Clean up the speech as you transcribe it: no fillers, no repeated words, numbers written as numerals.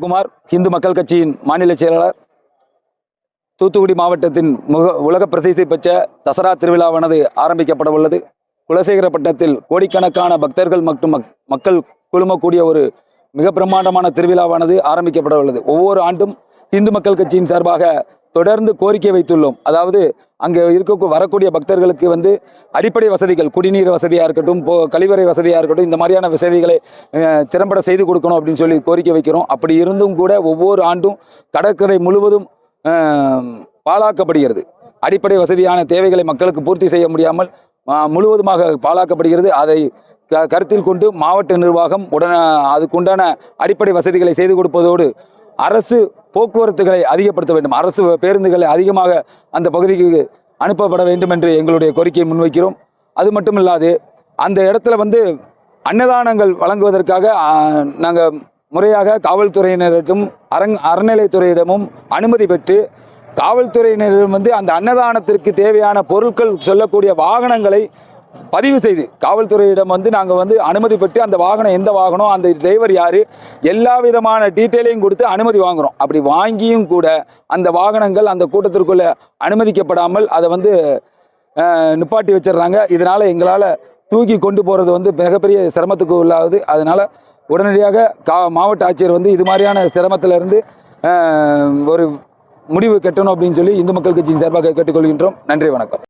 குமார், இந்து மக்கள் கட்சியின் மாநில செயலாளர். தூத்துக்குடி மாவட்டத்தின் உலக பிரசித்தி பெற்ற தசரா திருவிழாவானது ஆரம்பிக்கப்பட உள்ளது. குலசேகரப்பட்டினத்தில் கோடிக்கணக்கான பக்தர்கள் மற்றும் மக்கள் குழுமக்கூடிய ஒரு மிக பிரம்மாண்டமான திருவிழாவானது ஆரம்பிக்கப்பட உள்ளது. ஒவ்வொரு ஆண்டும் இந்து மக்கள் கட்சியின் சார்பாக தொடர்ந்து கோரிக்கை வைத்துள்ளோம். அதாவது அங்கே வரக்கூடிய பக்தர்களுக்கு அடிப்படை வசதிகள், குடிநீர் வசதியாக இருக்கட்டும், கழிவறை வசதியாக இருக்கட்டும், இந்த மாதிரியான வசதிகளை திறம்பட செய்து கொடுக்கணும் அப்படின்னு சொல்லி கோரிக்கை வைக்கிறோம். அப்படி இருந்தும் கூட ஒவ்வொரு ஆண்டும் கடற்கரை முழுவதும் பாழாக்கப்படுகிறது. அடிப்படை வசதியான தேவைகளை மக்களுக்கு பூர்த்தி செய்ய முடியாமல் முழுவதுமாக பாழாக்கப்படுகிறது. அதை கருத்தில் கொண்டு மாவட்ட நிர்வாகம் அதுக்குண்டான அடிப்படை வசதிகளை செய்து கொடுப்பதோடு அரசு போக்குவரத்துகளை அதிகப்படுத்த வேண்டும். அரசு பேருந்துகளை அதிகமாக அந்த பகுதிக்கு அனுப்பப்பட வேண்டும் என்று எங்களுடைய கோரிக்கையை முன்வைக்கிறோம். அது மட்டும் இல்லாது அந்த இடத்துல அன்னதானங்கள் வழங்குவதற்காக நாங்கள் முறையாக காவல்துறையினரிடம் அறநிலைத்துறையிடமும் அனுமதி பெற்று காவல்துறையினரிடம் அந்த அன்னதானத்திற்கு தேவையான பொருட்கள் சொல்லக்கூடிய வாகனங்களை பதிவு செய்து காவல்துறையிடம் நாங்கள் அனுமதி பெற்று அந்த வாகனம் எந்த வாகனம், அந்த டிரைவர் யார், எல்லா விதமான டீட்டெயிலையும் கொடுத்து அனுமதி வாங்குகிறோம். அப்படி வாங்கியும் கூட அந்த வாகனங்கள் அந்த கூட்டத்திற்குள்ள அனுமதிக்கப்படாமல் அதை நிப்பாட்டி வச்சிடுறாங்க. இதனால் எங்களால் தூக்கி கொண்டு போகிறது மிகப்பெரிய சிரமத்துக்கு உள்ளாகுது. அதனால் உடனடியாக மாவட்ட ஆட்சியர் இது மாதிரியான சிரமத்திலிருந்து ஒரு முடிவு கட்டணும் அப்படின்னு சொல்லி இந்து மக்கள் கட்சியின் சார்பாக கேட்டுக்கொள்கின்றோம். நன்றி, வணக்கம்.